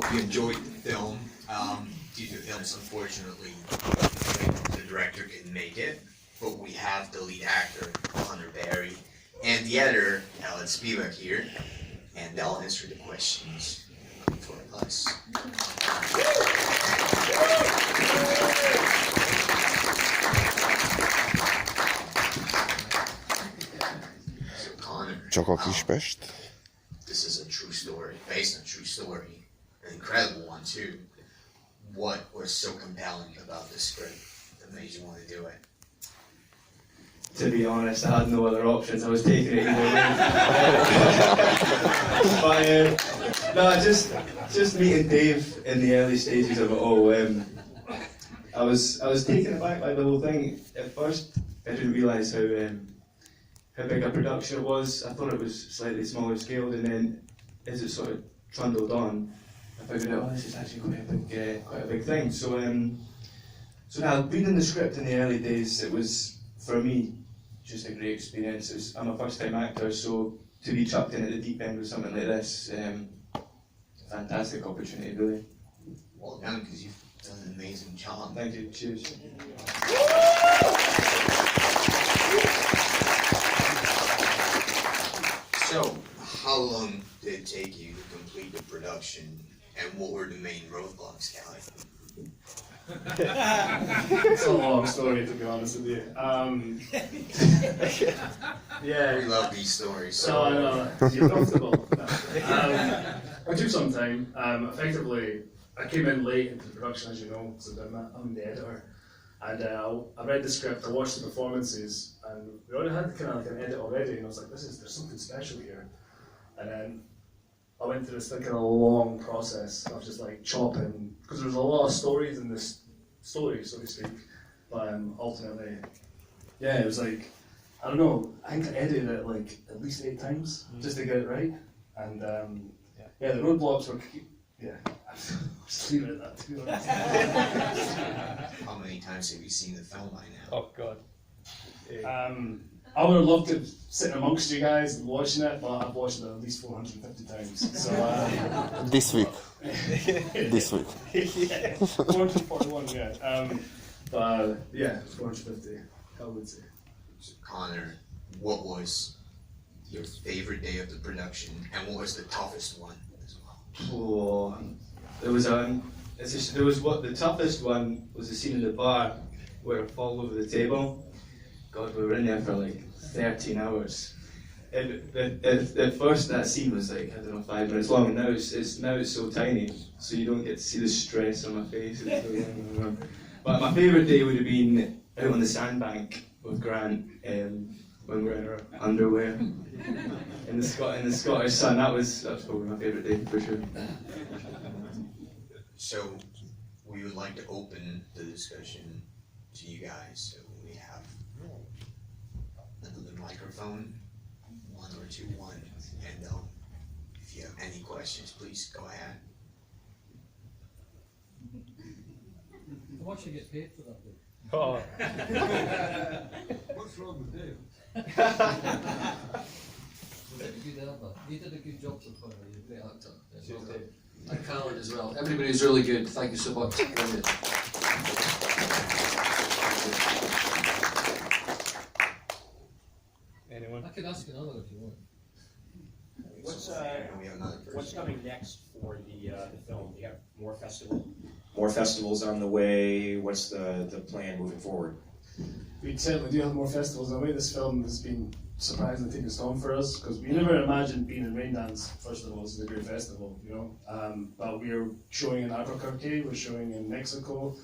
hope you enjoyed the film. Due to illness, unfortunately, the director couldn't make it, but we have the lead actor, Hunter Barry, and the editor, Alan Spivak here, and they'll answer the questions for us. So Connor, Csak a Kispest. this is a true story, based on a true story, an incredible one too. What was so compelling about this script that made you want to do it? To be honest, I had no other options. I was taking it either way. But no, just meeting Dave in the early stages of it all. I was taken aback by the whole thing. At first, I didn't realise how big a production it was. I thought it was slightly smaller scaled, and then as it sort of trundled on, I figured out, oh, this is actually quite a big thing. So now reading the script in the early days, it was for me just a great experience. I'm a first-time actor, so to be chucked in at the deep end with something like this, fantastic opportunity, really. Well done, because you've done an amazing job. Thank you. Cheers. So, how long did it take you to complete the production, and what were the main roadblocks, Callie? It's a long story, to be honest with you. We love these stories. So I know, you're comfortable. It took some time. Effectively, I came in late into the production, as you know, so I'm the editor. And I read the script, I watched the performances, and we already had kind of like an edit already, and I was like, there's something special here. And then I went through this kind of long process of just like chopping, because there's a lot of stories in this story, so to speak. But ultimately, yeah, it was like, I don't know, I think I edited it like at least 8 times just to get it right. And the roadblocks were, just leave it at that, to be honest. How many times have you seen the film by now? Oh God. I would have loved to sit amongst you guys and watching it, but I've watched it at least 450 times. So This week. This week. yeah, 441, yeah. But yeah, 450, I would say. So, Connor, what was your favorite day of the production, and what was the toughest one as well? Oh, the toughest one was the scene in the bar where it fall over the table. God, we were in there for like 13 hours. And at first that scene was like, I don't know, 5 minutes long, and now it's so tiny, so you don't get to see the stress on my face. But my favourite day would have been out on the sandbank with Grant when we're in our underwear in the Scottish sun. That's probably my favourite day for sure. So, we would like to open the discussion to you guys. So we have another microphone, 1 or 2, 1, and if you have any questions, please go ahead. How much you get paid for that? Oh. What's wrong with Dave? You did a good job so far. You're a great actor. Well done. And Khaled as well. Everybody's really good. Thank you so much. Brilliant. Anyone? I can ask another if you want. And we have another person. What's coming next for the film? Do you have more festivals on the way? What's the plan moving forward? We certainly do have more festivals on the way. This film has been surprisingly taking storm for us, because we never imagined being in Raindance, first of all. This is a great festival, you know. But we're showing in Albuquerque, we're showing in Mexico,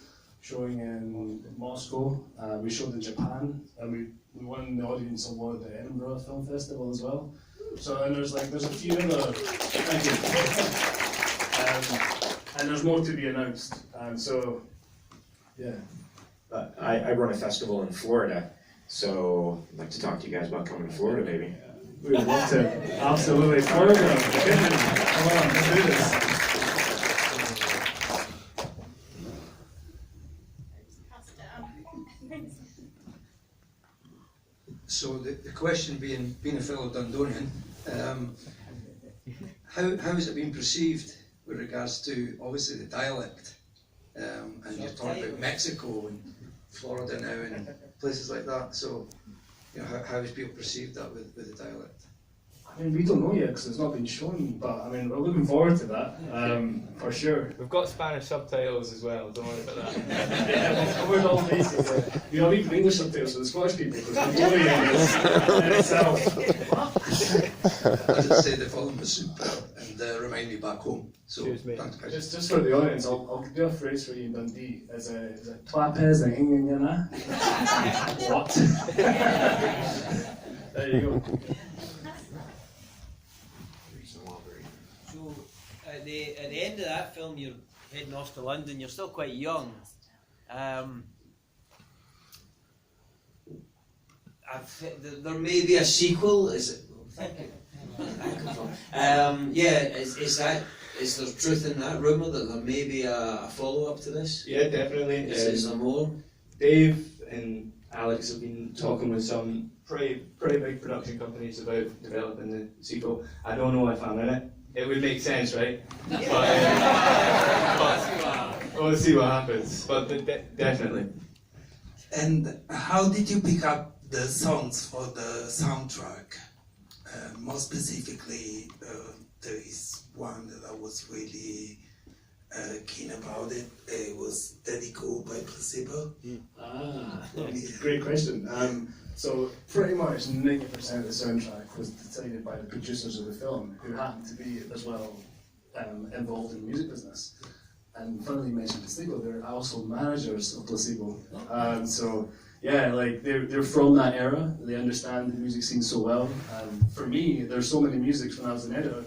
showing in Moscow, we showed in Japan, and we won the audience award at the Edinburgh Film Festival as well. So, and there's a few other, thank you. And there's more to be announced, so, yeah. I run a festival in Florida, so I'd like to talk to you guys about coming to Florida, maybe. We would love to. Absolutely. Florida. Come on, let's do this. So the question being a fellow Dundonian, how has it been perceived with regards to obviously the dialect, and you're talking about Mexico and Florida now and places like that. So, you know, how has people perceived that with the dialect? I mean, we don't know yet because it's not been shown, but I mean, we're looking forward to that, for sure. We've got Spanish subtitles as well, don't worry about that. Yeah, we've covered all bases. You know, even English subtitles for the Scottish people, because Victoria is in itself. I did say the film was super and remind me back home. So, Cheers, mate. thanks, guys. Just for the audience, I'll do a phrase for you in Dundee. Is it Twapez and Ingingana? What? There you go. So at the end of that film, you're heading off to London. You're still quite young. There may be a sequel. Is it? Thank you. Is there truth in that rumour that there may be a follow up to this? Yeah, definitely. Is there more? Dave and Alex have been talking with some pretty big production companies about developing the sequel. I don't know if I'm in it. It would make sense, right? But we'll see what happens. But definitely. And how did you pick up the songs for the soundtrack? More specifically, there is one that I was really keen about it. It was Dedico by Placebo. Great question. So pretty much 90% of the soundtrack was decided by the producers of the film, who happened to be as well involved in the music business. And funnily you mentioned Placebo, they're also managers of Placebo. So yeah, like they're from that era. They understand the music scene so well. For me, there's so many musics when I was an editor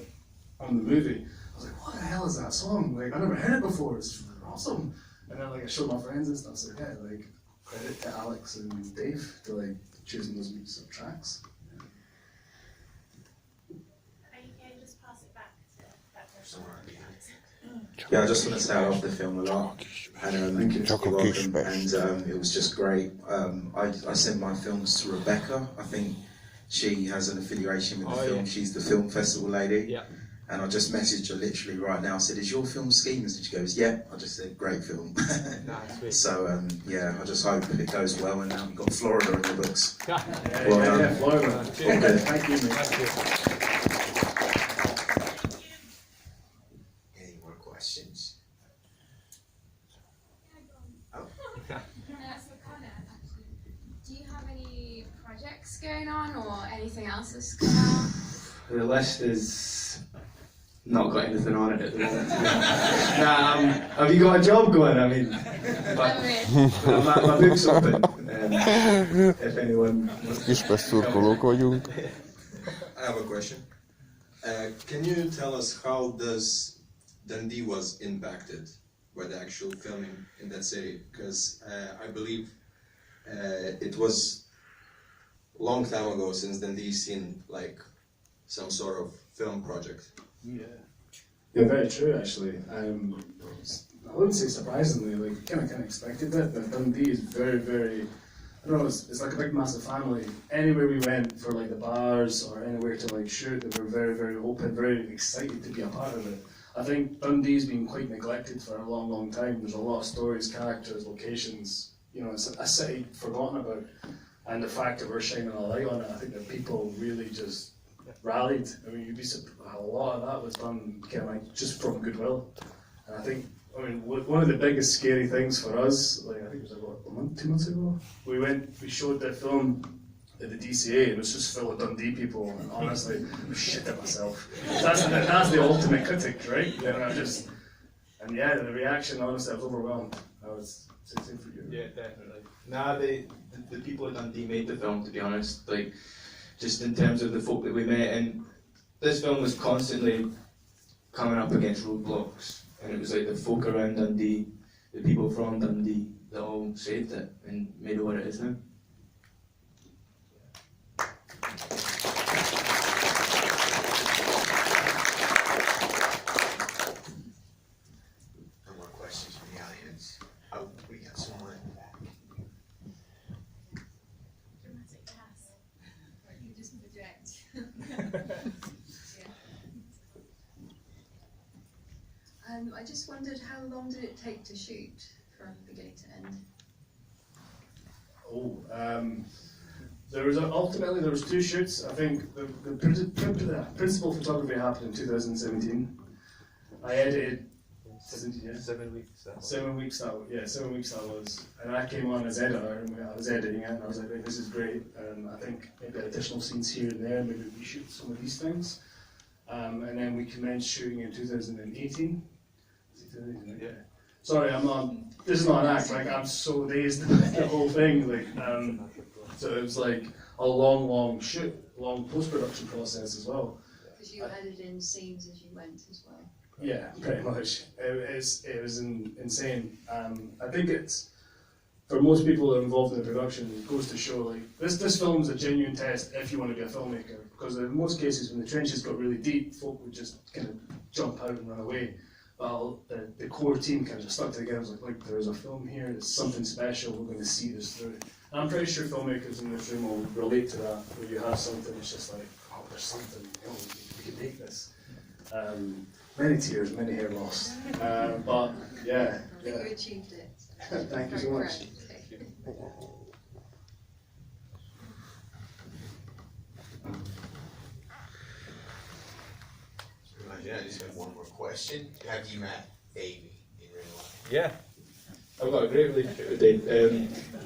on the movie. I was like, what the hell is that song? Like I never heard it before. It's awesome. And then like I showed my friends and stuff. So yeah, like credit to Alex and Dave to like choosing those mix of tracks. Just pass it back to that person. Yeah, I just want to say I love the film a lot. And you're welcome. And it was just great. I sent my films to Rebecca. I think she has an affiliation with the film. Yeah. She's the film festival lady. Yeah. And I just messaged her literally right now. I said, "Is your film Schemes?" And she goes, "Yeah." I just said, "Great film." Nice. So yeah, I just hope it goes well. And now we've got Florida in the books. Yeah, Florida. Okay. Thank you, mate. Thank you. Any more questions? So Connor, actually, do you have any projects going on or anything else that's come out? The list is not got anything on it at the moment. Have you got a job going? I mean, my book's open. If anyone wants to Kispesszurkolók vagyunk. I have a question. Can you tell us how does Dundee was impacted by the actual filming in that city? Because I believe it was a long time ago since Dundee seen like some sort of film project. Yeah, very true actually. I wouldn't say surprisingly, like kind of expected it, but Dundee is very, very, I don't know, it's like a big massive family. Anywhere we went for like the bars or anywhere to like shoot, they were very, very open, very excited to be a part of it. I think Dundee's been quite neglected for a long, long time. There's a lot of stories, characters, locations, you know, it's a city forgotten about. And the fact that we're shining a light on it, I think that people really just rallied. I mean, you'd be a lot of that was done kind of like just from goodwill. And I think, I mean, one of the biggest scary things for us, like I think it was about a month, 2 months ago, we showed the film at the DCA and it was just full of Dundee people, and honestly, I was shit at myself. That's the ultimate critic, right? You know, and yeah, the reaction, honestly, I was overwhelmed. I was same for you. Yeah, definitely. Nah, the people at Dundee made the film, to be honest. Like, just in terms of the folk that we met, and this film was constantly coming up against roadblocks, and it was like the folk around Dundee, the people from Dundee, that all saved it and made it what it is now. No more questions from the audience. Oh, we got someone in the back. Dramatic pass. Or you just project. I just wondered how long did it take to shoot from beginning to end? Ultimately there was 2 shoots. I think the principal photography happened in 2017. I edited 7 weeks. 7 weeks that was, and I came on as editor, and I was editing it, and I was like, right, this is great. I think maybe additional scenes here and there, maybe we shoot some of these things. And then we commenced shooting in 2018. Yeah. Sorry, this is not an act, like I'm so dazed about the whole thing. So it was like a long shoot, long post-production process as well. Because you added in scenes as you went as well. Yeah, pretty much. It was insane. I think it's, for most people that are involved in the production, it goes to show like this film is a genuine test if you want to be a filmmaker. Because in most cases, when the trenches got really deep, folk would just kind of jump out and run away. Well, the core team kind of just stuck together. It was like, there's a film here. There's something special. We're going to see this through. And I'm pretty sure filmmakers in this room will relate to that. Where you have something, it's just like, oh, there's something. You know, we can make this. Many tears, many hair loss. But yeah. I think you achieved it. Thank you so much. Yeah, I just have one more question. Have you met Davey in real life? Yeah. I've got a great relationship with Dave.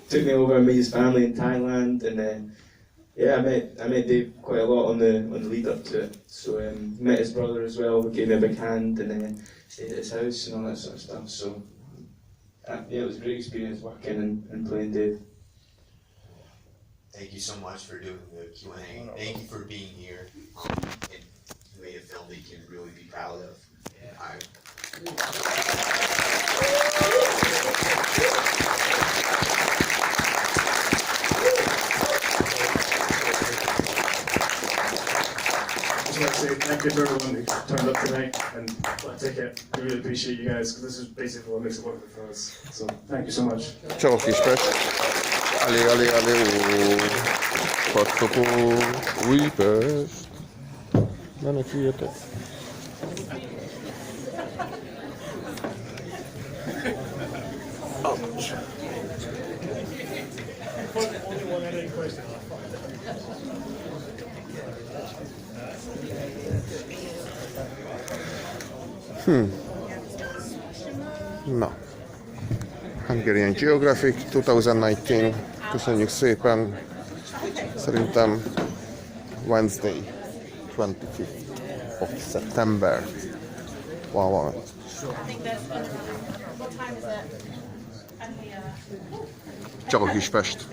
Took me over and met his family in Thailand, and yeah, I met Dave quite a lot on the lead up to it. So met his brother as well, who gave me a big hand, and stayed at his house and all that sort of stuff. So yeah, it was a great experience working and playing Dave. Thank you so much for doing the Q&A. Thank you for being here. And you made a film that you can really be proud of. I just want to say thank you to everyone who turned up tonight and bought a ticket. I really appreciate you guys, because this is basically what makes it worth it for us. So thank you so much. Ciao Kispest. Allez, Patszopó, Újpest. Meneküljetek. Ouch. Na. Hungarian Geographic 2019. Köszönjük szépen. Szerintem Wednesday 25th of September. Wow. Ciao Kispest.